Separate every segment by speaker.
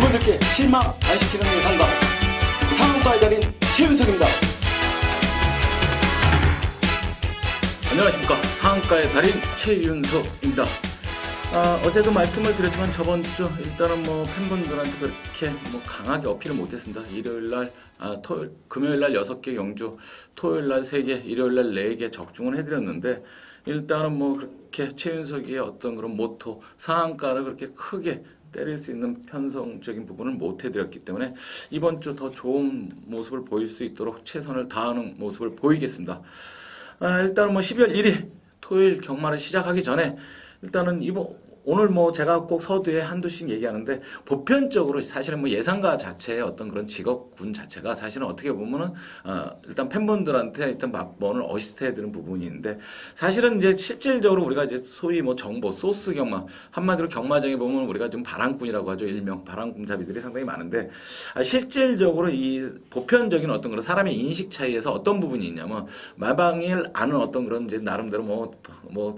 Speaker 1: 팬분들께 실망 안 시키는 예상가 상한가의 달인 최윤석입니다. 안녕하십니까. 상한가의 달인 최윤석입니다. 어제도 말씀을 드렸지만 저번 주 일단은 팬분들한테 그렇게 강하게 어필을 못했습니다. 일요일날, 금요일날 6개 경주, 토요일날 3개, 일요일날 4개 적중을 해드렸는데 일단은 그렇게 최윤석의 어떤 그런 모토, 상한가를 그렇게 크게 때릴 수 있는 편성적인 부분을 못 해드렸기 때문에 이번 주 더 좋은 모습을 보일 수 있도록 최선을 다하는 모습을 보이겠습니다. 일단은 12월 1일 토요일 경마를 시작하기 전에 일단은 오늘 제가 꼭 서두에 한두씩 얘기하는데 보편적으로 사실은 예상가 자체의 어떤 그런 직업군 자체가 사실은 어떻게 보면은 일단 팬분들한테 일단 맛본을 어시스트해드는 부분인데 사실은 이제 실질적으로 우리가 이제 소위 정보 소스 경마 한마디로 경마장에 보면 우리가 좀 바람꾼이라고 하죠. 일명 바람꾼잡이들이 상당히 많은데 실질적으로 이 보편적인 어떤 그런 사람의 인식 차이에서 어떤 부분이 있냐면 마방일 아는 어떤 그런 이제 나름대로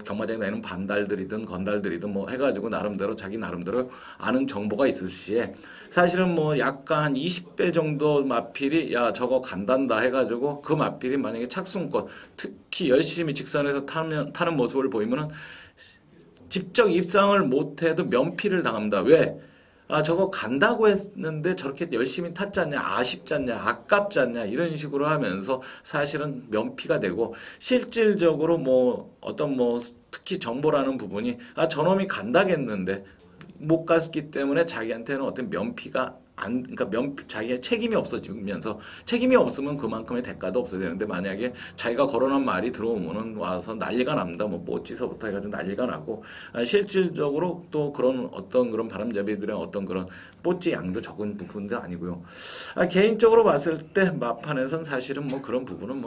Speaker 1: 경마장에 다니는 반달들이든 건달들이든 해가지고 나름대로 자기 나름대로 아는 정보가 있을 시에 사실은 약간 한 20배 정도 마필이 야 저거 간단다 해가지고 그 마필이 만약에 착순권 특히 열심히 직선에서 타는 모습을 보이면은 직접 입상을 못해도 면피를 당합니다. 왜? 저거 간다고 했는데 저렇게 열심히 탔지 않냐, 아쉽지 않냐, 아깝지 않냐, 이런 식으로 하면서 사실은 면피가 되고, 실질적으로 특히 정보라는 부분이, 저놈이 간다겠는데, 못 갔기 때문에 자기한테는 어떤 면피가 자기의 책임이 없어지면서 책임이 없으면 그만큼의 대가도 없어야 되는데 만약에 자기가 거론한 말이 들어오면은 와서 난리가 납니다. 모찌서부터 해가지고 난리가 나고 실질적으로 또 그런 어떤 그런 바람잡이들의 어떤 그런 뽀찌 양도 적은 부분도 아니고요. 개인적으로 봤을 때 마판에선 사실은 그런 부분은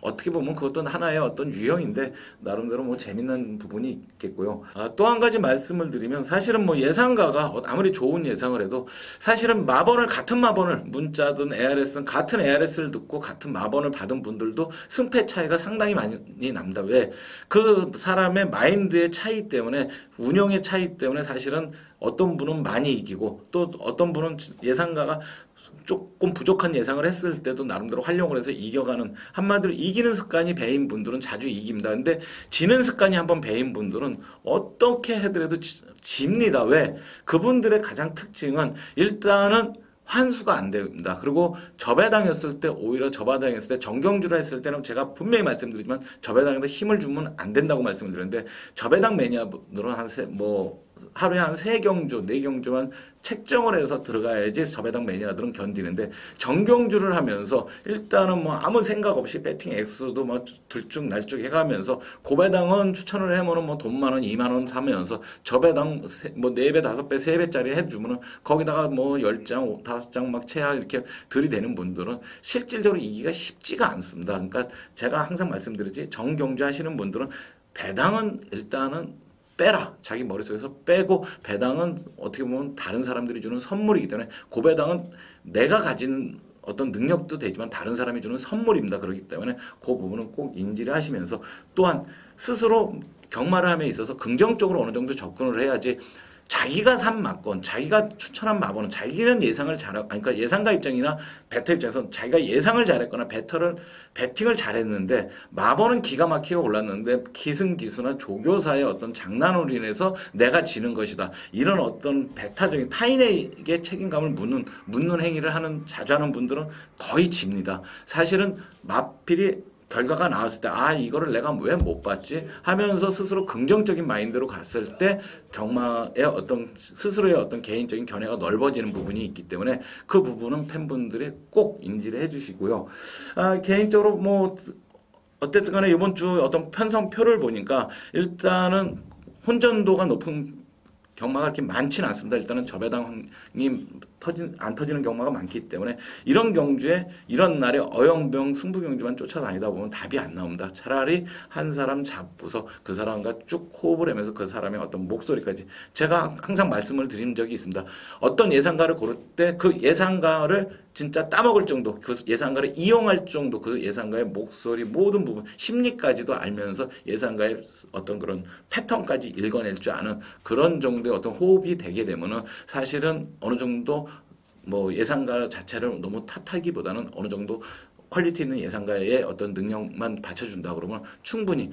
Speaker 1: 어떻게 보면 그것도 하나의 어떤 유형인데 나름대로 재밌는 부분이 있겠고요. 또 한 가지 말씀을 드리면 사실은 예상가가 아무리 좋은 예상을 해도 사실은 같은 마번을 문자든 ARS든 같은 ARS를 듣고 같은 마번을 받은 분들도 승패 차이가 상당히 많이 납니다. 왜? 그 사람의 마인드의 차이 때문에 운영의 차이 때문에 사실은 어떤 분은 많이 이기고 또 어떤 분은 예상가가 조금 부족한 예상을 했을 때도 나름대로 활용을 해서 이겨가는 한마디로 이기는 습관이 배인 분들은 자주 이깁니다. 근데 지는 습관이 한번 배인 분들은 어떻게 해더라도 집니다. 왜? 그분들의 가장 특징은 일단은 환수가 안 됩니다. 그리고 접배당했을 때 오히려 접배당했을 때 정경주를 했을 때는 제가 분명히 말씀드리지만 접배당에다 힘을 주면 안 된다고 말씀을 드렸는데 접배당 매니아분들은 하루에 한 3경주, 4경주만 책정을 해서 들어가야지 접배당 매니아들은 견디는데 정경주를 하면서 일단은 아무 생각 없이 배팅 액수도 들쭉날쭉 해가면서 고배당은 추천을 해보면 돈 만원, 2만원 사면서 접배당 4배, 5배, 3배짜리 해주면은 거기다가 10장, 5장 막 채야 이렇게 들이대는 분들은 실질적으로 이기가 쉽지가 않습니다. 그러니까 제가 항상 말씀드리지 정경주 하시는 분들은 배당은 일단은 빼라. 자기 머릿속에서 빼고 배당은 어떻게 보면 다른 사람들이 주는 선물이기 때문에 고배당은 내가 가진 어떤 능력도 되지만 다른 사람이 주는 선물입니다. 그렇기 때문에 그 부분은 꼭 인지를 하시면서 또한 스스로 경마를 함에 있어서 긍정적으로 어느 정도 접근을 해야지 자기가 산 마건, 자기가 추천한 마번은 자기는 예상을 그러니까 예상가 입장이나 배터 입장에서 자기가 예상을 잘했거나 배팅을 잘했는데 마번은 기가 막히게 골랐는데 기승기수나 조교사의 어떤 장난으로 인해서 내가 지는 것이다. 이런 어떤 배타적인 타인에게 책임감을 묻는 행위를 자주 하는 분들은 거의 집니다. 사실은 마필이 결과가 나왔을 때 이거를 내가 왜 못 봤지 하면서 스스로 긍정적인 마인드로 갔을 때 경마의 스스로의 어떤 개인적인 견해가 넓어지는 부분이 있기 때문에 그 부분은 팬분들이 꼭 인지를 해주시고요. 개인적으로 어쨌든 간에 이번 주 어떤 편성표를 보니까 일단은 혼전도가 높은 경마가 그렇게 많지는 않습니다. 일단은 접배당이 안 터지는 경마가 많기 때문에 이런 경주에 이런 날에 어영병 승부 경주만 쫓아다니다 보면 답이 안 나옵니다. 차라리 한 사람 잡고서 그 사람과 쭉 호흡을 하면서 그 사람의 어떤 목소리까지 제가 항상 말씀을 드린 적이 있습니다. 어떤 예상가를 고를 때 그 예상가를 진짜 따먹을 정도, 그 예상가를 이용할 정도, 그 예상가의 목소리 모든 부분, 심리까지도 알면서 예상가의 어떤 그런 패턴까지 읽어낼 줄 아는 그런 정도의 어떤 호흡이 되게 되면은 사실은 어느 정도 뭐 예상가 자체를 너무 탓하기보다는 어느 정도 퀄리티 있는 예상가의 어떤 능력만 받쳐준다 그러면 충분히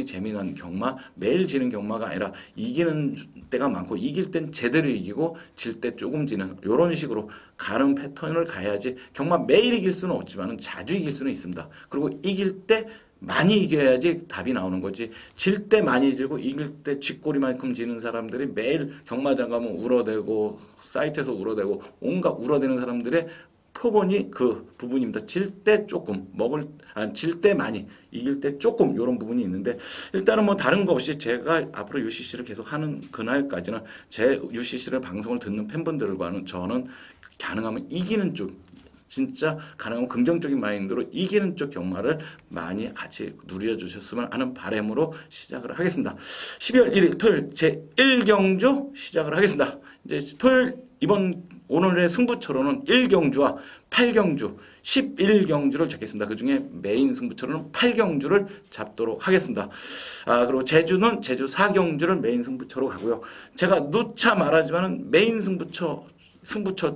Speaker 1: 재미난 경마, 매일 지는 경마가 아니라 이기는 때가 많고 이길 땐 제대로 이기고 질 때 조금 지는 이런 식으로 가는 패턴을 가야지. 경마 매일 이길 수는 없지만 자주 이길 수는 있습니다. 그리고 이길 때 많이 이겨야지 답이 나오는 거지. 질 때 많이 지고 이길 때 쥐꼬리만큼 지는 사람들이 매일 경마장 가면 울어대고 사이트에서 울어대고 온갖 울어대는 사람들의 표본이 그 부분입니다. 질 때 조금 질 때 많이 이길 때 조금 이런 부분이 있는데, 일단은 뭐 다른 거 없이 제가 앞으로 UCC를 계속 하는 그날까지는 제 UCC를 방송을 듣는 팬분들과는 저는 가능하면 이기는 쪽, 진짜 가능하면 긍정적인 마인드로 이기는 쪽 경마를 많이 같이 누려주셨으면 하는 바람으로 시작을 하겠습니다. 12월 1일 토요일 제1경주 시작을 하겠습니다. 이제 토요일 오늘의 승부처로는 1경주와 8경주, 11경주를 잡겠습니다. 그 중에 메인 승부처로는 8경주를 잡도록 하겠습니다. 그리고 제주는 제주 4경주를 메인 승부처로 가고요. 제가 누차 말하지만은 메인 승부처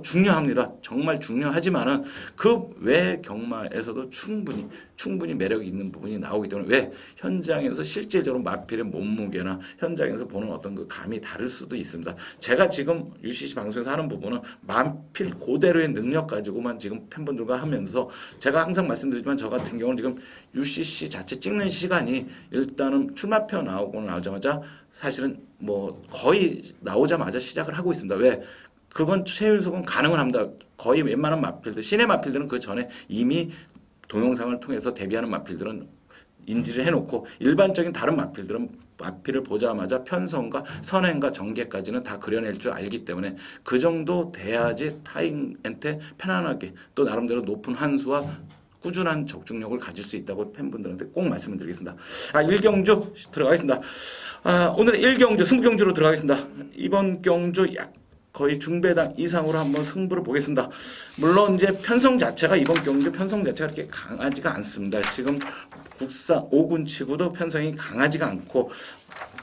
Speaker 1: 중요합니다. 정말 중요하지만은 그 외 경마에서도 충분히 매력이 있는 부분이 나오기 때문에, 왜 현장에서 실질적으로 마필의 몸무게나 현장에서 보는 어떤 그 감이 다를 수도 있습니다. 제가 지금 UCC 방송에서 하는 부분은 마필 그대로의 능력 가지고만 지금 팬분들과 하면서, 제가 항상 말씀드리지만 저 같은 경우는 지금 UCC 자체 찍는 시간이 일단은 출마표 나오자마자 사실은 뭐 거의 나오자마자 시작을 하고 있습니다. 왜? 그건 최윤석은 가능은 합니다. 거의 웬만한 마필들, 시내 마필들은 그 전에 이미 동영상을 통해서 데뷔하는 마필들은 인지를 해놓고, 일반적인 다른 마필들은 마필을 보자마자 편성과 선행과 전개까지는 다 그려낼 줄 알기 때문에 그 정도 돼야지 타인한테 편안하게 또 나름대로 높은 한수와 꾸준한 적중력을 가질 수 있다고 팬분들한테 꼭 말씀을 드리겠습니다. 1경주 들어가겠습니다. 오늘 1경주 승부경주로 들어가겠습니다. 이번 경주 거의 중배당 이상으로 한번 승부를 보겠습니다. 물론 이제 편성 자체가, 이번 경주 편성 자체가 그렇게 강하지가 않습니다. 지금 국산 5군 치고도 편성이 강하지가 않고,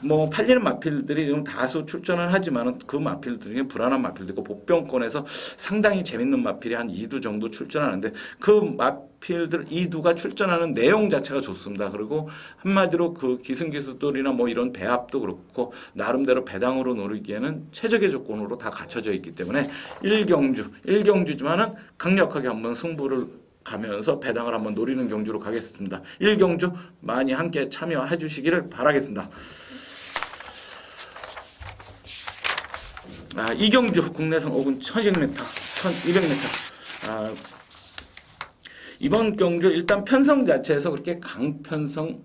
Speaker 1: 뭐 팔리는 마필들이 지금 다수 출전을 하지만은 그 마필들 중에 불안한 마필도 있고, 복병권에서 상당히 재밌는 마필이 한 2두 정도 출전하는데, 그 마필들 2두가 출전하는 내용 자체가 좋습니다. 그리고 한마디로 그 기승기수들이나 뭐 이런 배합도 그렇고 나름대로 배당으로 노리기에는 최적의 조건으로 다 갖춰져 있기 때문에 1경주지만은 강력하게 한번 승부를 가면서 배당을 한번 노리는 경주로 가겠습니다. 1경주 많이 함께 참여해 주시기를 바라겠습니다. 2경주 국내선 5군 1200m, 1200m. 이번 경주 일단 편성 자체에서 그렇게 강편성이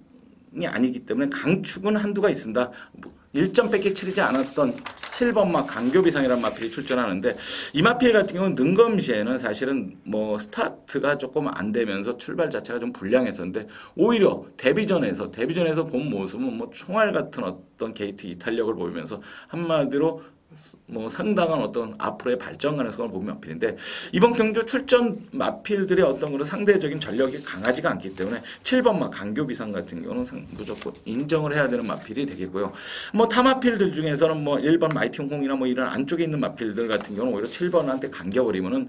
Speaker 1: 아니기 때문에 강축은 한두가 있습니다. 1점밖에 치르지 않았던 7번마 강교비상이라는 마필이 출전하는데, 이 마필 같은 경우는 능검시에는 사실은 뭐 스타트가 조금 안 되면서 출발 자체가 좀 불량했었는데, 오히려 데뷔전에서 본 모습은 뭐 총알 같은 어떤 게이트 이탈력을 보이면서 한마디로 뭐 상당한 어떤 앞으로의 발전 가능성을 보는 마필인데, 이번 경주 출전 마필들의 어떤 그런 상대적인 전력이 강하지가 않기 때문에 7번마 강교비상 같은 경우는 무조건 인정을 해야 되는 마필이 되겠고요. 뭐 타 마필들 중에서는 뭐 1번 마이티 홍콩이나 뭐 이런 안쪽에 있는 마필들 같은 경우는 오히려 7번한테 감겨버리면은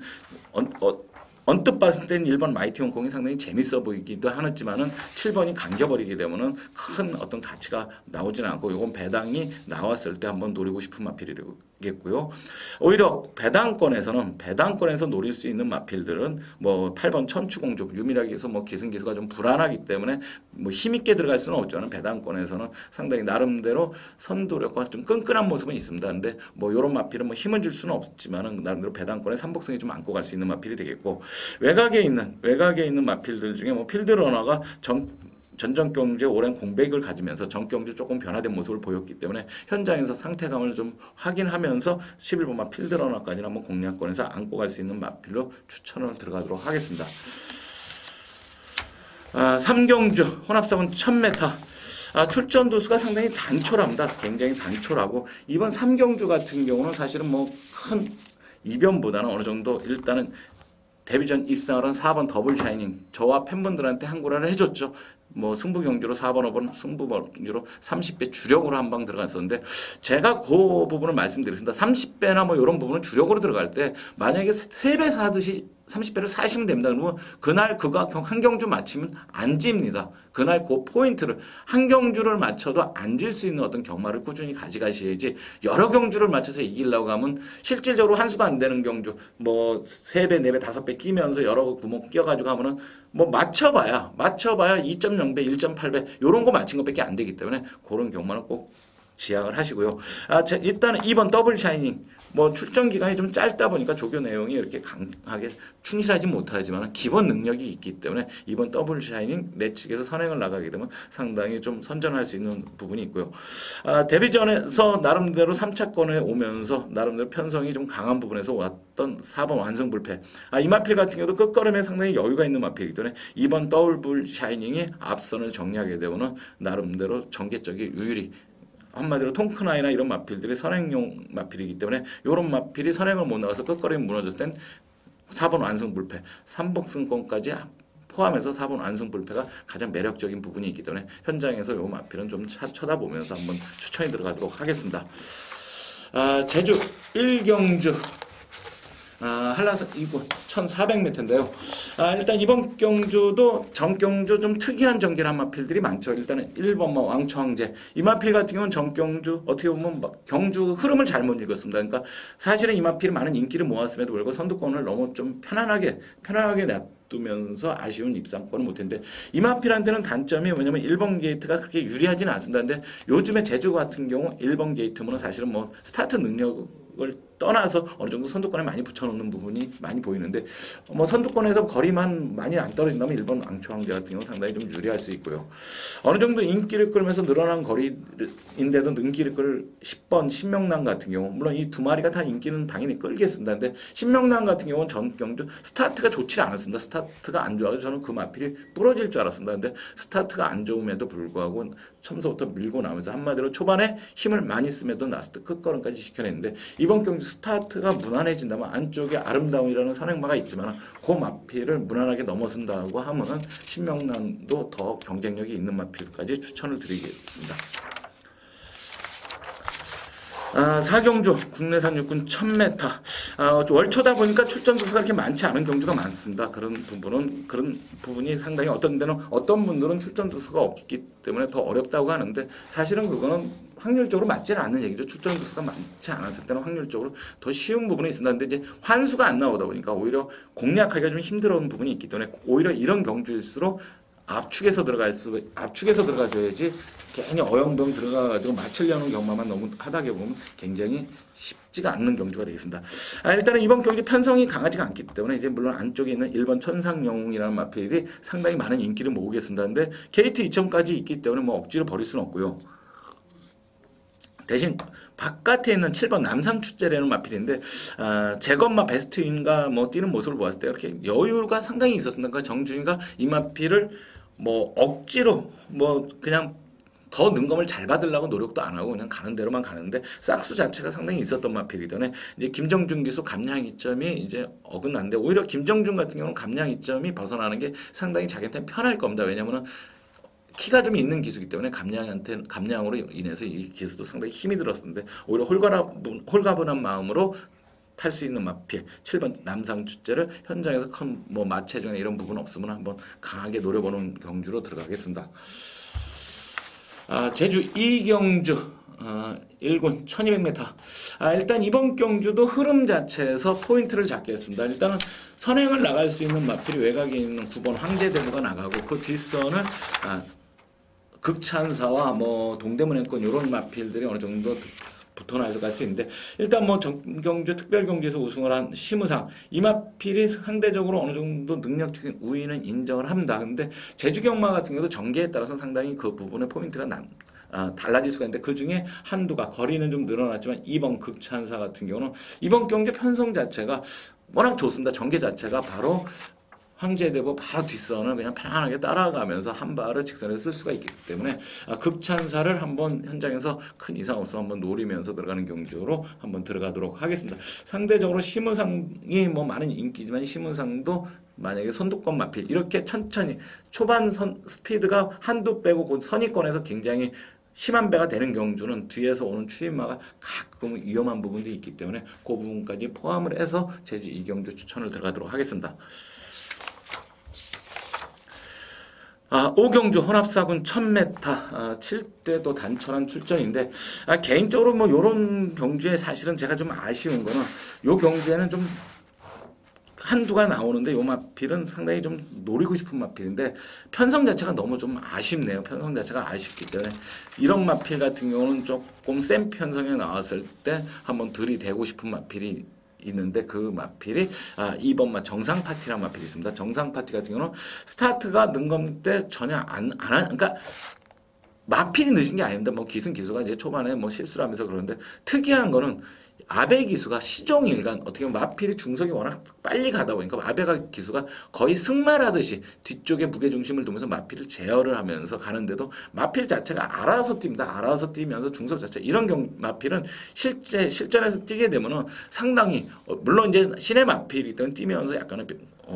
Speaker 1: 언뜻 봤을 때는 1번 마이티 홍콩이 상당히 재밌어 보이기도 하지만은 7번이 감겨버리게 되면은 큰 어떤 가치가 나오지는 않고, 이건 배당이 나왔을 때 한번 노리고 싶은 마필이 되겠고요. 오히려 배당권에서 노릴 수 있는 마필들은 뭐 8번 천추공주, 유밀하게 해서 뭐 기승기수가 좀 불안하기 때문에 뭐 힘있게 들어갈 수는 없지만 배당권에서는 상당히 나름대로 선도력과 좀 끈끈한 모습은 있습니다. 근데 뭐 이런 마필은 뭐 힘을 줄 수는 없지만은 나름대로 배당권에 삼복승이 좀 안고 갈 수 있는 마필이 되겠고, 외곽에 있는 마필들 중에 뭐 필드러너가 전전 경주에 오랜 공백을 가지면서 전 경주 조금 변화된 모습을 보였기 때문에 현장에서 상태감을 좀 확인하면서 11번마 필드러너까지는 한번 공략권에서 안고 갈 수 있는 마필로 추천을 들어가도록 하겠습니다. 3경주 혼합사원 1000m. 출전 도수가 상당히 단촐합니다. 굉장히 단촐하고, 이번 3경주 같은 경우는 사실은 뭐 큰 이변보다는 어느 정도 일단은 데뷔전 입상을 한 4번 더블 샤이닝 저와 팬분들한테 한구라를 해줬죠. 뭐 승부 경주로 4번, 5번 승부 경주로 30배 주력으로 한 방 들어갔었는데 제가 그 부분을 말씀드렸습니다. 30배나 뭐 이런 부분은 주력으로 들어갈 때 만약에 3배 사듯이 30배를 사시면 됩니다. 그러면 그날 그거 한 경주 맞추면 안 집니다. 그날 그 포인트를 한 경주를 맞춰도 안 질 수 있는 어떤 경마를 꾸준히 가져가셔야지 여러 경주를 맞춰서 이기려고 하면 실질적으로 한 수가 안 되는 경주 뭐 3배, 4배, 5배 끼면서 여러 구멍 끼어가지고 하면은 뭐 맞춰봐야 2.0배, 1.8배 요런 거 맞힌 것밖에 안 되기 때문에 그런 경마는 꼭 지양을 하시고요. 일단은 2번 더블 샤이닝 뭐 출전 기간이 좀 짧다 보니까 조교 내용이 이렇게 강하게 충실하지 못하지만 기본 능력이 있기 때문에 이번 더블 샤이닝 내 측에서 선행을 나가게 되면 상당히 좀 선전할 수 있는 부분이 있고요. 데뷔전에서 나름대로 3차권에 오면서 나름대로 편성이 좀 강한 부분에서 왔던 4번 완승불패. 이 마필 같은 경우도 끝걸음에 상당히 여유가 있는 마필이기 때문에 이번 더블 샤이닝이 앞선을 정리하게 되고는 나름대로 전개적인 유율이 한마디로 통크나이나 이런 마필들이 선행용 마필이기 때문에 이런 마필이 선행을 못 나가서 끝거리에 무너졌을 땐 4번 완승불패, 3복승권까지 포함해서 4번 완승불패가 가장 매력적인 부분이 있기 때문에 현장에서 이 마필은 좀 쳐다보면서 한번 추천이 들어가도록 하겠습니다. 제주 1경주 한라산 이곳 1400m인데요. 일단 이번 경주도 전경주 좀 특이한 전개를 한 마필들이 많죠. 일단은 1번 왕초황제 이 마필 같은 경우는 전경주 어떻게 보면 경주 흐름을 잘못 읽었습니다. 그러니까 사실은 이 마필이 많은 인기를 모았음에도 불구하고 선두권을 너무 좀 편안하게 놔두면서 아쉬운 입상권을 못했는데 이 마필한테는 단점이 뭐냐면 1번 게이트가 그렇게 유리하지는 않습니다. 근데 요즘에 제주 같은 경우 1번 게이트면 사실은 뭐 스타트 능력을 떠나서 어느 정도 선두권에 많이 붙여놓는 부분이 많이 보이는데 뭐 선두권에서 거리만 많이 안 떨어진다면 1번 왕초황제 같은 경우 상당히 좀 유리할 수 있고요. 어느 정도 인기를 끌면서 늘어난 거리인데도 인기를 끌 10번 신명난 같은 경우 물론 이 두 마리가 다 인기는 당연히 끌겠습니다. 근데 신명난 같은 경우는 전경주 스타트가 좋지 않았습니다. 스타트가 안 좋아서 저는 그 마필이 부러질 줄 알았습니다. 근데 스타트가 안 좋음에도 불구하고 처음서부터 밀고 나면서 한마디로 초반에 힘을 많이 쓰면도 라스트 끝걸음까지 지켜냈는데 이번 경주 스타트가 무난해진다면 안쪽에 아름다움이라는 선행마가 있지만 그 마필을 무난하게 넘어선다고 하면은 신명난도 더 경쟁력이 있는 마필까지 추천을 드리겠습니다. 4경주 국내산 육군 1000m 월초다 보니까 출전 두수가 그렇게 많지 않은 경주가 많습니다. 그런 부분이 상당히 어떤 데는 어떤 분들은 출전 두수가 없기 때문에 더 어렵다고 하는데 사실은 그거는 확률적으로 맞지는 않는 얘기죠. 출전 두수가 많지 않았을 때는 확률적으로 더 쉬운 부분이 있습니다. 근데 이제 환수가 안 나오다 보니까 오히려 공략하기가 좀 힘들어하는 부분이 있기 때문에 오히려 이런 경주일수록 압축해서 들어가줘야지 괜히 어영부영 들어가가지고 맞추려는 경마만 너무 하다게 보면 굉장히 쉽지가 않는 경주가 되겠습니다. 일단은 이번 경기 편성이 강하지가 않기 때문에 이제 물론 안쪽에 있는 1번 천상영웅이라는 마필이 상당히 많은 인기를 모으겠습니다. 근데 게이트 2점까지 있기 때문에 뭐 억지로 버릴 수는 없고요. 대신 바깥에 있는 7번 남상축제라는 마필인데 제것마 베스트인가 뭐 뛰는 모습을 보았을 때 이렇게 여유가 상당히 있었습니다. 그러니까 정준이가 이 마필을 뭐 억지로 뭐 그냥 더 능검을 잘 받으려고 노력도 안 하고 그냥 가는 대로만 가는데 싹수 자체가 상당히 있었던 마필이기 때문에 이제 김정준 기수 감량 이점이 이제 어긋난데 오히려 김정준 같은 경우는 감량 이점이 벗어나는 게 상당히 자기한테 편할 겁니다. 왜냐면은 키가 좀 있는 기수이기 때문에 감량으로 인해서 이 기수도 상당히 힘이 들었는데 오히려 홀가분한 마음으로 탈 수 있는 마필 7번 남상축제를 현장에서 큰 뭐 마체중이나 이런 부분 없으면 한번 강하게 노려보는 경주로 들어가겠습니다. 제주 2경주 1군 1200m 일단 이번 경주도 흐름 자체에서 포인트를 잡겠습니다. 일단은 선행을 나갈 수 있는 마필이 외곽에 있는 9번 황제대무가 나가고 그 뒷선을 극찬사와 뭐 동대문행권 이런 마필들이 어느 정도 붙어 나갈 수 있는데 일단 뭐 전경주 특별경주에서 우승을 한 심의상 이 마필이 상대적으로 어느 정도 능력적인 우위는 인정을 합니다. 근데 제주경마 같은 경우도 전개에 따라서 상당히 그 부분의 포인트가 달라질 수가 있는데 그 중에 한두가 거리는 좀 늘어났지만 2번 극찬사 같은 경우는 이번 경주 편성 자체가 워낙 좋습니다. 전개 자체가 바로 황제대보 바로 뒷선을 그냥 편안하게 따라가면서 한 발을 직선에서 쓸 수가 있기 때문에 극찬사를 한번 현장에서 큰 이상 없음 한번 노리면서 들어가는 경주로 한번 들어가도록 하겠습니다. 상대적으로 심의상이 뭐 많은 인기지만 심의상도 만약에 선두권 마필 이렇게 천천히 초반 스피드가 한두 빼고 곧 선의권에서 굉장히 심한 배가 되는 경주는 뒤에서 오는 추임마가 가끔 위험한 부분도 있기 때문에 그 부분까지 포함을 해서 제주 이경주 추천을 들어가도록 하겠습니다. 5경주 혼합사군 1000m 7대도 단촐한 출전인데 개인적으로 뭐 요런 경주에 사실은 제가 좀 아쉬운 거는 요 경주에는 좀 한두가 나오는데 요 마필은 상당히 좀 노리고 싶은 마필인데 편성 자체가 너무 좀 아쉽네요. 편성 자체가 아쉽기 때문에 이런 마필 같은 경우는 조금 센 편성에 나왔을 때 한번 들이대고 싶은 마필이 있는데 그 마필이 2번 정상 파티라는 마필이 있습니다. 정상 파티 같은 경우는 스타트가 능검 때 전혀 그러니까 마필이 늦은 게 아닙니다. 뭐 기승기수가 이제 초반에 뭐 실수를 하면서 그러는데 특이한 거는 아베 기수가 시종일관 어떻게 보면 마필이 중속이 워낙 빨리 가다 보니까 아베가 기수가 거의 승마하듯이 뒤쪽에 무게 중심을 두면서 마필을 제어를 하면서 가는데도 마필 자체가 알아서 뜁니다. 알아서 뛰면서 중속 자체 이런 마필은 실전에서 뛰게 되면은 상당히 물론 이제 신의 마필이기 때문에 뛰면서 약간의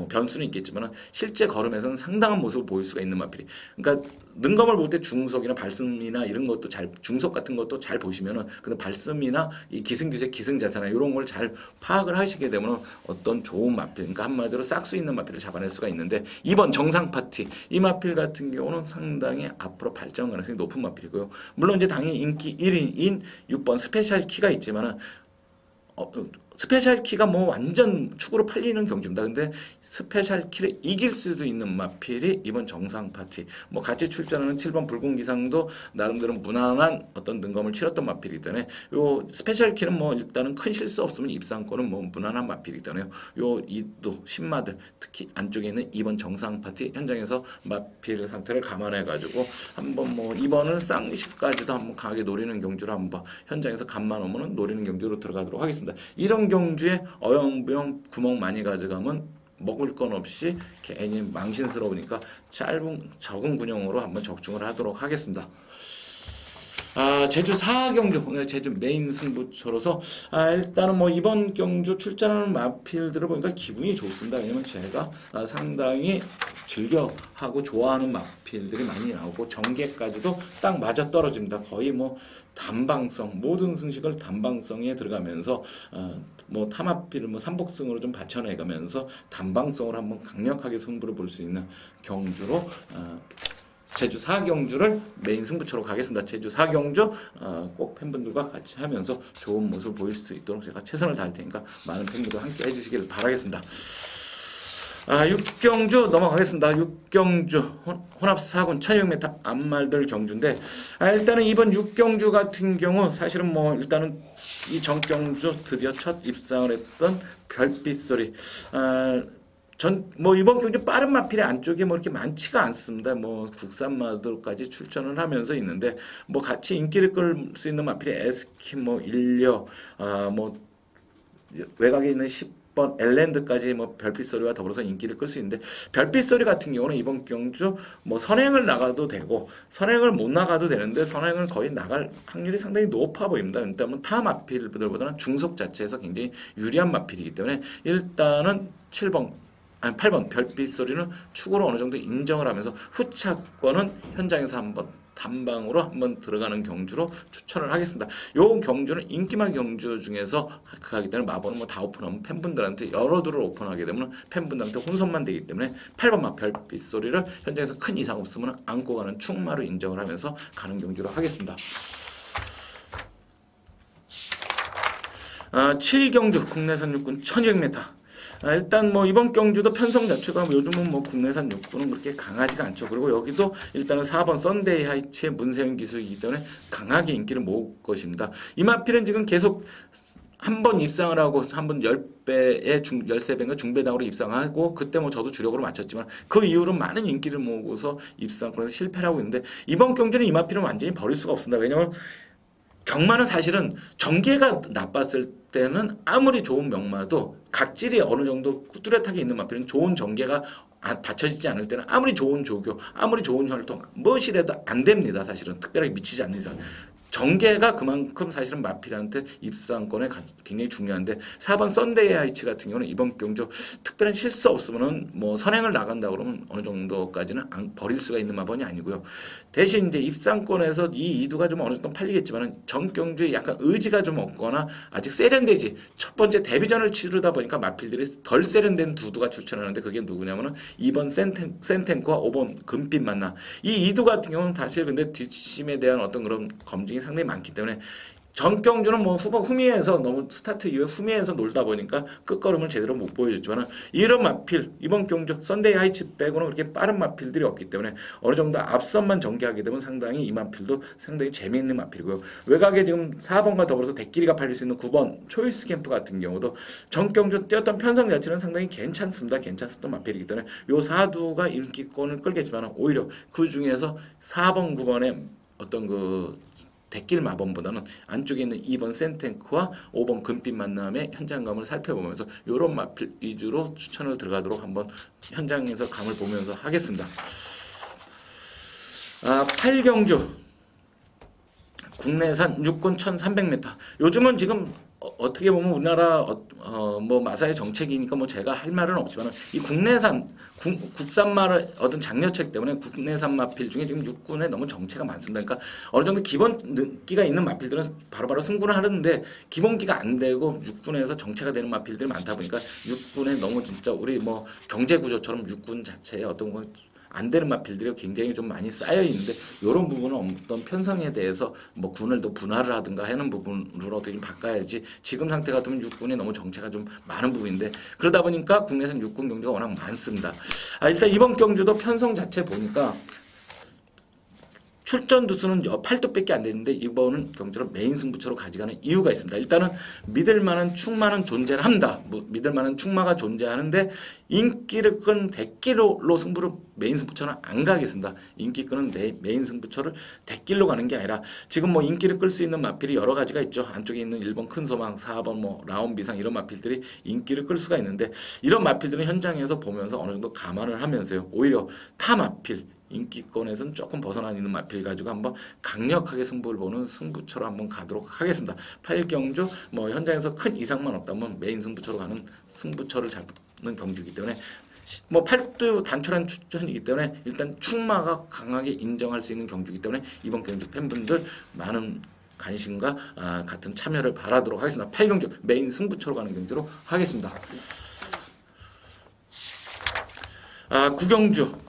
Speaker 1: 변수는 있겠지만 실제 걸음에서는 상당한 모습을 보일 수가 있는 마필이. 그러니까 능검을 볼 때 중속이나 발음이나 이런 것도 중속 같은 것도 잘 보시면은 근데 발음이나 이 기승기수의 기승자세나 이런 걸 잘 파악을 하시게 되면 어떤 좋은 마필, 그러니까 한마디로 싹수 있는 마필을 잡아낼 수가 있는데 이번 정상 파티 이 마필 같은 경우는 상당히 앞으로 발전 가능성이 높은 마필이고요. 물론 이제 당연히 인기 1위인 6번 스페셜 키가 있지만은 스페셜 키가 뭐 완전 축으로 팔리는 경주입니다. 근데 스페셜 키를 이길 수도 있는 마필이 이번 정상 파티. 뭐 같이 출전하는 7번 붉은 기상도 나름대로 무난한 어떤 능검을 치렀던 마필이기 때문에 요 스페셜 키는 뭐 일단은 큰 실수 없으면 입상권은 뭐 무난한 마필이기 때문에 요 이도 신마들 특히 안쪽에 있는 이번 정상 파티 현장에서 마필 상태를 감안해 가지고 한번 뭐 이번을 쌍식까지도 한번 강하게 노리는 경주로 한번 현장에서 간만 오면은 노리는 경주로 들어가도록 하겠습니다. 이런 경주에 어영부영 구멍 많이 가져가면 먹을 건 없이 괜히 망신스러우니까 적은 군용으로 한번 적중을 하도록 하겠습니다. 제주 4경주 오늘 제주 메인 승부처로서 일단은 뭐 이번 경주 출전하는 마필들을 보니까 기분이 좋습니다. 왜냐면 제가 상당히 즐겨하고 좋아하는 마필들이 많이 나오고 전개까지도 딱 맞아 떨어집니다. 거의 뭐 단방성 모든 승식을 단방성에 들어가면서 뭐 타마필을 뭐 삼복승으로 좀 받쳐내가면서 단방성으로 한번 강력하게 승부를 볼 수 있는 경주로 제주 4경주를 메인 승부처로 가겠습니다. 제주 4경주 꼭 팬분들과 같이 하면서 좋은 모습을 보일 수 있도록 제가 최선을 다할 테니까 많은 팬분들 함께 해주시길 바라겠습니다. 6경주 넘어가겠습니다. 6경주 혼합사군 1600m 앞말들 경주인데 일단은 이번 6경주 같은 경우 사실은 뭐 일단은 이 전경주 드디어 첫 입상을 했던 별빛소리 뭐 이번 경주 빠른 마필의 안쪽에 뭐 이렇게 많지가 않습니다. 뭐 국산마들까지 출전을 하면서 있는데 뭐 같이 인기를 끌 수 있는 마필이 에스키 뭐 인력 뭐 외곽에 있는 10번 엘랜드까지 뭐 별빛 소리와 더불어서 인기를 끌 수 있는데 별빛 소리 같은 경우는 이번 경주 뭐 선행을 나가도 되고 선행을 못 나가도 되는데 선행을 거의 나갈 확률이 상당히 높아 보입니다. 일단은 타 마필들보다는 중속 자체에서 굉장히 유리한 마필이기 때문에 일단은 8번 별빛 소리는 축으로 어느 정도 인정을 하면서 후차권은 현장에서 한번 단방으로 한번 들어가는 경주로 추천을 하겠습니다. 요 경주는 인기만 경주 중에서 하기 때문에 마법은 뭐 다 오픈하면 팬분들한테 여러 둘을 오픈하게 되면 팬분들한테 혼선만 되기 때문에 8번 별빛 소리를 현장에서 큰 이상 없으면 안고 가는 축마로 인정을 하면서 가는 경주로 하겠습니다. 7경주 국내산 육군 1200m 일단 뭐 이번 경주도 편성 자체가 요즘은 뭐 국내산 육군은 그렇게 강하지가 않죠. 그리고 여기도 일단은 4번 썬데이 하이츠의 문세윤 기수이기 때문에 강하게 인기를 모을 것입니다. 이 마필은 지금 계속 한 번 입상을 하고 한 번 10배의 13배인가 중배당으로 입상하고 그때 뭐 저도 주력으로 맞췄지만 그 이후로 많은 인기를 모으고서 입상 그래서 실패를 하고 있는데 이번 경주는 이 마필은 완전히 버릴 수가 없습니다. 왜냐하면 경마는 사실은 전개가 나빴을 때는 아무리 좋은 명마도 각질이 어느 정도 뚜렷하게 있는 마필은 좋은 전개가 받쳐지지 않을 때는 아무리 좋은 조교, 아무리 좋은 혈통, 무엇이라도 안 됩니다. 사실은 특별하게 미치지 않는 이상. 전개가 그만큼 사실은 마필한테 입상권에 굉장히 중요한데 4번 썬데이 하이츠 같은 경우는 이번 경주 특별한 실수 없으면은 뭐 선행을 나간다 그러면 어느 정도까지는 버릴 수가 있는 마번이 아니고요. 대신 이제 입상권에서 이 이두가 좀 어느 정도 팔리겠지만은 전 경주에 약간 의지가 좀 없거나 아직 세련되지 첫 번째 데뷔전을 치르다 보니까 마필들이 덜 세련된 두두가 추천하는데 그게 누구냐면은 2번 센텐코와 5번 금빛 만나 이 이두 같은 경우는 사실 근데 뒷심에 대한 어떤 그런 검증이 상당히 많기 때문에 전 경주는 뭐 후미에서 너무 스타트 이후에 후미에서 놀다 보니까 끝걸음을 제대로 못 보여줬지만 이런 마필 이번 경주 썬데이 하이츠 빼고는 그렇게 빠른 마필들이 없기 때문에 어느 정도 앞선만 전개하게 되면 상당히 이 마필도 상당히 재미있는 마필이고요. 외곽에 지금 4번과 더불어서 대끼리가 팔릴 수 있는 9번 초이스 캠프 같은 경우도 전 경주 뛰었던 편성 자체는 상당히 괜찮습니다. 괜찮았던 마필이기 때문에 요 사두가 인기권을 끌겠지만 오히려 그 중에서 4번 9번의 어떤 그 대길 마번보다는 안쪽에 있는 2번 센탱크와 5번 금빛 만남의 현장감을 살펴보면서 이런 마필 위주로 추천을 들어가도록 한번 현장에서 감을 보면서 하겠습니다. 8경주 국내산 육군 1300m 요즘은 지금 어떻게 보면 우리나라 뭐 마사의 정책이니까 뭐 제가 할 말은 없지만 이 국내산 국산말을 얻은 장려책 때문에 국내산 마필 중에 지금 육군에 너무 정체가 많습니다. 그러니까 어느 정도 기본기가 있는 마필들은 바로바로 승군을 하는데 기본기가 안 되고 육군에서 정체가 되는 마필들이 많다 보니까 육군에 너무 진짜 우리 뭐 경제 구조처럼 육군 자체의 어떤 거 안 되는 마필들이 굉장히 좀 많이 쌓여 있는데 이런 부분은 어떤 편성에 대해서 뭐 군을 더 분할을 하든가 하는 부분으로 어떻게 좀 바꿔야지 지금 상태 같으면 육군이 너무 정체가 좀 많은 부분인데 그러다 보니까 국내에서는 육군 경주가 워낙 많습니다. 일단 이번 경주도 편성 자체 보니까 출전 두수는 8두밖에 안 되는데 이번은 경주를 메인 승부처로 가져가는 이유가 있습니다. 일단은 믿을만한 충마는 존재를 한다. 믿을만한 충마가 존재하는데 인기를 끈 대끼로 승부를 메인 승부처는 안 가겠습니다. 인기 끄는 메인 승부처를 대끼로 가는 게 아니라 지금 뭐 인기를 끌 수 있는 마필이 여러 가지가 있죠. 안쪽에 있는 1번 큰 소망, 4번 뭐 라온 비상 이런 마필들이 인기를 끌 수가 있는데 이런 마필들은 현장에서 보면서 어느 정도 감안을 하면서요. 오히려 타 마필 인기권에서는 조금 벗어나 있는 마필 가지고 한번 강력하게 승부를 보는 승부처로 한번 가도록 하겠습니다. 8경주 뭐 현장에서 큰 이상만 없다면 메인 승부처로 가는 승부처를 잡는 경주이기 때문에 뭐 8두 단촐한 출전이기 때문에 일단 충마가 강하게 인정할 수 있는 경주이기 때문에 이번 경주 팬분들 많은 관심과 같은 참여를 바라도록 하겠습니다. 8경주 메인 승부처로 가는 경주로 하겠습니다. 9경주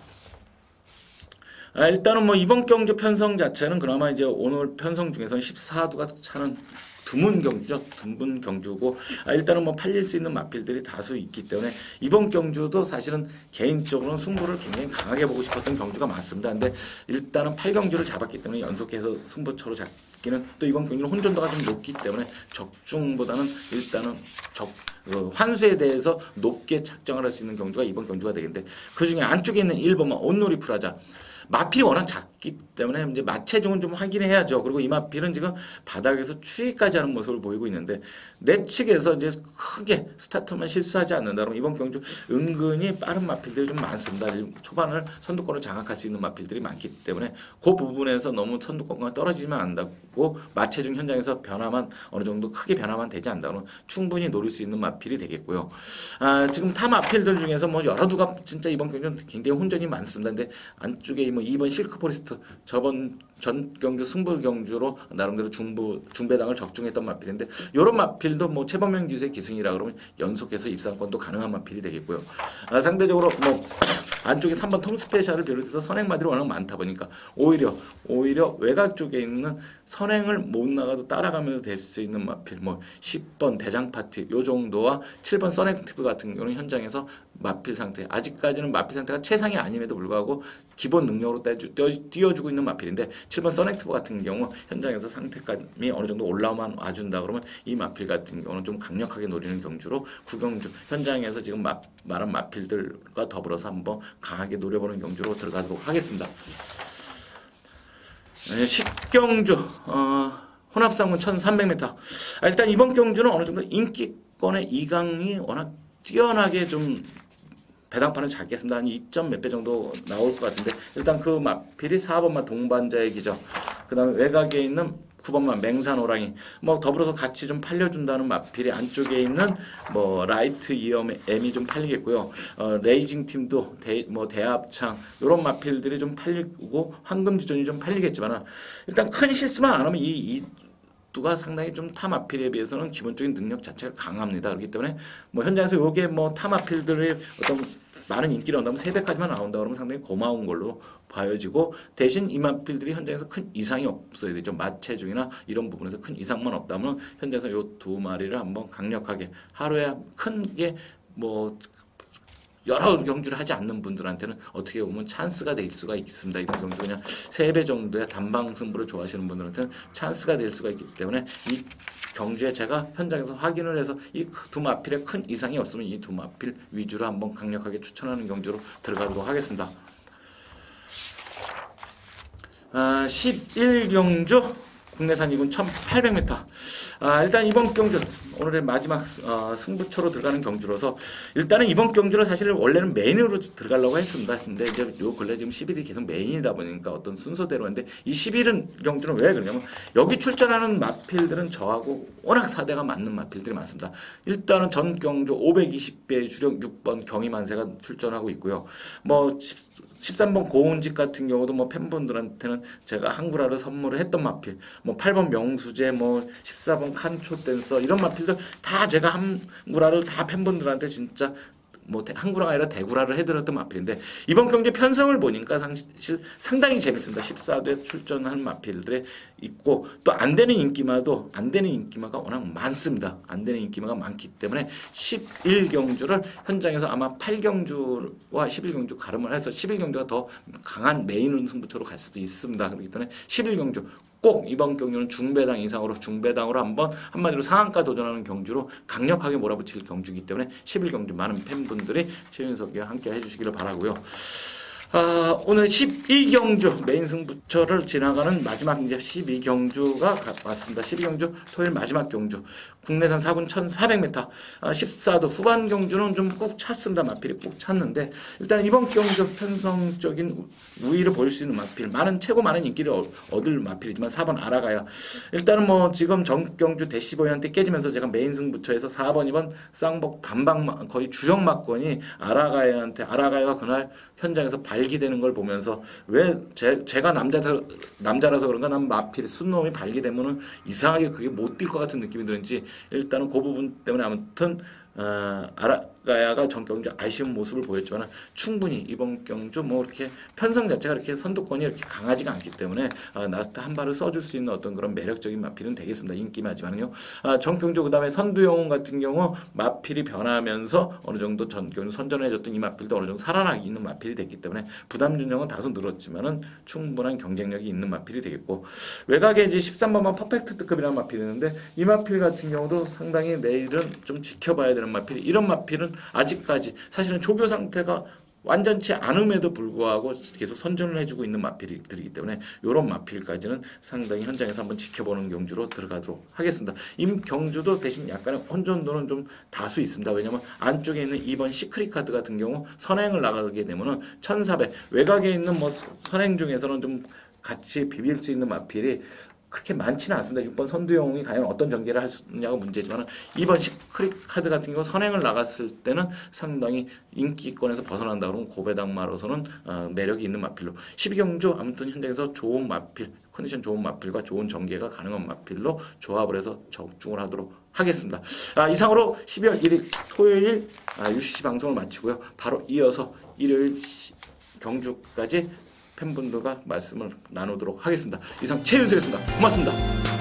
Speaker 1: 일단은 뭐 이번 경주 편성 자체는 그나마 이제 오늘 편성 중에서는 14두가 차는 드문 경주죠. 드문 경주고 일단은 뭐 팔릴 수 있는 마필들이 다수 있기 때문에 이번 경주도 사실은 개인적으로는 승부를 굉장히 강하게 보고 싶었던 경주가 많습니다. 근데 일단은 8경주를 잡았기 때문에 연속해서 승부처로 잡기는 또 이번 경주는 혼전도가 좀 높기 때문에 적중보다는 일단은 환수에 대해서 높게 착정을 할 수 있는 경주가 이번 경주가 되겠는데 그중에 안쪽에 있는 1번만 온누리 프라자 마필이 워낙 작기 때문에 이제 마체중은 좀 확인해야죠. 그리고 이 마필은 지금 바닥에서 추위까지 하는 모습을 보이고 있는데 내 측에서 이제 크게 스타트만 실수하지 않는다. 그럼 이번 경주 은근히 빠른 마필들이 좀 많습니다. 초반을 선두권을 장악할 수 있는 마필들이 많기 때문에 그 부분에서 너무 선두권과 떨어지면 안 된다고 마체중 현장에서 변화만 어느 정도 크게 변화만 되지 않는다. 그러면 충분히 노릴 수 있는 마필이 되겠고요. 지금 타 마필들 중에서 뭐 여러 두가 진짜 이번 경주는 굉장히 혼전이 많습니다. 근데 안쪽에 뭐 2번 실크 포리스트 저번 전 경주 승부 경주로 나름대로 중배당을 적중했던 마필인데 이런 마필도 뭐 최범명 기수의 기승이라 그러면 연속해서 입상권도 가능한 마필이 되겠고요. 상대적으로 뭐 안쪽에 3번 톰 스페셜을 비롯해서 선행마들이 워낙 많다 보니까 오히려 외곽 쪽에 있는 선행을 못 나가도 따라가면서 될 수 있는 마필 뭐 10번 대장 파티 요 정도와 7번 써넥티브 같은 경우는 현장에서 마필 상태 아직까지는 마필 상태가 최상이 아님에도 불구하고 기본 능력으로 띄워주고 있는 마필인데 7번 써넥티브 같은 경우 현장에서 상태감이 어느 정도 올라만 와준다 그러면 이 마필 같은 경우는 좀 강력하게 노리는 경주로 구경주 현장에서 지금 말한 마필들과 더불어서 한번 강하게 노려보는 경주로 들어가도록 하겠습니다. 10경주 혼합상군 1300m. 일단 이번 경주는 어느 정도 인기권의 이강이 워낙 뛰어나게 좀 배당판을 잡겠습니다. 한 2점 몇 배 정도 나올 것 같은데 일단 그 마필이 4번만 동반자의 기적, 그 다음에 외곽에 있는 9번만 맹산호랑이, 뭐 더불어서 같이 좀 팔려준다는 마필이 안쪽에 있는 뭐 라이트 M이 좀 팔리겠고요. 레이징 팀도 대합창 이런 마필들이 좀 팔리고 황금지존이 좀 팔리겠지만 일단 큰 실수만 안 하면 이 두가 상당히 좀 타 마필에 비해서는 기본적인 능력 자체가 강합니다. 그렇기 때문에 뭐 현장에서 요게 뭐 타 마필들의 어떤 많은 인기를 얻으면 3배까지만 나온다 그러면 상당히 고마운 걸로 봐여지고, 대신 이 마필들이 현장에서 큰 이상이 없어야 되죠. 마체중이나 이런 부분에서 큰 이상만 없다면 현장에서 요 두 마리를 한번 강력하게 하루에 큰 게 뭐 여러 경주를 하지 않는 분들한테는 어떻게 보면 찬스가 될 수가 있습니다. 이번 경주 그냥 3배 정도의 단방 승부를 좋아하시는 분들한테는 찬스가 될 수가 있기 때문에 이 경주에 제가 현장에서 확인을 해서 이 두 마필에 큰 이상이 없으면 이 두 마필 위주로 한번 강력하게 추천하는 경주로 들어가도록 하겠습니다. 11경주 국내산 2군 1800m. 일단 이번 경주 오늘의 마지막 승부처로 들어가는 경주로서 일단은 이번 경주를 사실 원래는 메인으로 들어가려고 했습니다. 근데 이제 요 근래 지금 11이 계속 메인이다 보니까 어떤 순서대로 했는데, 이 11은 경주는 왜 그러냐면 여기 출전하는 마필들은 저하고 워낙 사대가 맞는 마필들이 많습니다. 일단은 전 경주 520배 주력 6번 경희만세가 출전하고 있고요. 뭐 13번 고운직 같은 경우도 뭐 팬분들한테는 제가 한구라를 선물을 했던 마필, 뭐 8번 명수제, 뭐 14번 칸초 댄서 이런 마필들 다 제가 한구라를 다 팬분들한테 진짜 뭐 한구라가 아니라 대구라를 해드렸던 마필인데, 이번 경기 편성을 보니까 사실 상당히 재밌습니다. 14대 출전한 마필들이 있고 또 안 되는 인기마가 워낙 많습니다. 안 되는 인기마가 많기 때문에 11경주를 현장에서 아마 8경주와 11경주 가름을 해서 11경주가 더 강한 메인 승부처로 갈 수도 있습니다. 그렇기 때문에 11경주 꼭 이번 경주는 중배당 이상으로 중배당으로 한번 한마디로 상한가 도전하는 경주로 강력하게 몰아붙일 경주이기 때문에 11경주 많은 팬분들이 최윤석이와 함께 해주시기를 바라고요. 오늘 12경주 메인 승부처를 지나가는 마지막 이제 12경주가 왔습니다. 12경주 토요일 마지막 경주 국내산 4군 1400m 14도 후반 경주는 좀 꾹 찼습니다. 마필이 꾹 찼는데 일단 이번 경주 편성적인 우위를 보일 수 있는 마필, 최고 많은 인기를 얻을 마필이지만 4번 아라가야, 일단은 뭐 지금 전경주 대시보이한테 깨지면서 제가 메인 승부처에서 4번 2번 쌍복 단방 거의 주력 막건이 아라가야가 그날 현장에서 발기되는 걸 보면서 왜 제가 남자라서 그런가 난 마필 순놈이 발기되면은 이상하게 그게 못 뛸 것 같은 느낌이 드는지 일단은 그 부분 때문에 아무튼 아라가야가 전 경주 아쉬운 모습을 보였지만 충분히 이번 경주 뭐 이렇게 편성 자체가 이렇게 선두권이 이렇게 강하지가 않기 때문에 나스타 한 발을 써줄 수 있는 어떤 그런 매력적인 마필은 되겠습니다. 인기마지만요. 전 경주 그다음에 선두영웅 같은 경우 마필이 변하면서 어느 정도 전 경주 선전을 해줬던 이 마필도 어느 정도 살아나기 있는 마필이 됐기 때문에 부담 준영은 다소 늘었지만은 충분한 경쟁력이 있는 마필이 되겠고, 외곽에 이제 13번만 퍼펙트급이라는 마필이 있는데 이 마필 같은 경우도 상당히 내일은 좀 지켜봐야 되는 마필이, 이런 마필은 아직까지 사실은 조교 상태가 완전치 않음에도 불구하고 계속 선전을 해주고 있는 마필들이기 때문에 이런 마필까지는 상당히 현장에서 한번 지켜보는 경주로 들어가도록 하겠습니다. 이 경주도 대신 약간의 혼전도는 좀 다수 있습니다. 왜냐하면 안쪽에 있는 2번 시크릿 카드 같은 경우 선행을 나가게 되면은 1400 외곽에 있는 뭐 선행 중에서는 좀 같이 비빌 수 있는 마필이 그렇게 많지는 않습니다. 6번 선두영웅이 과연 어떤 전개를 할 수 있냐가 문제지만 2번 시크릿 카드 같은 경우 선행을 나갔을 때는 상당히 인기권에서 벗어난다 그러면 고배당마로서는 매력이 있는 마필로 12경주 아무튼 현장에서 좋은 마필, 컨디션 좋은 마필과 좋은 전개가 가능한 마필로 조합을 해서 적중을 하도록 하겠습니다. 이상으로 12월 1일 토요일 UCC 방송을 마치고요. 바로 이어서 일요일 경주까지 팬분들과 말씀을 나누도록 하겠습니다. 이상 최윤석이었습니다. 고맙습니다.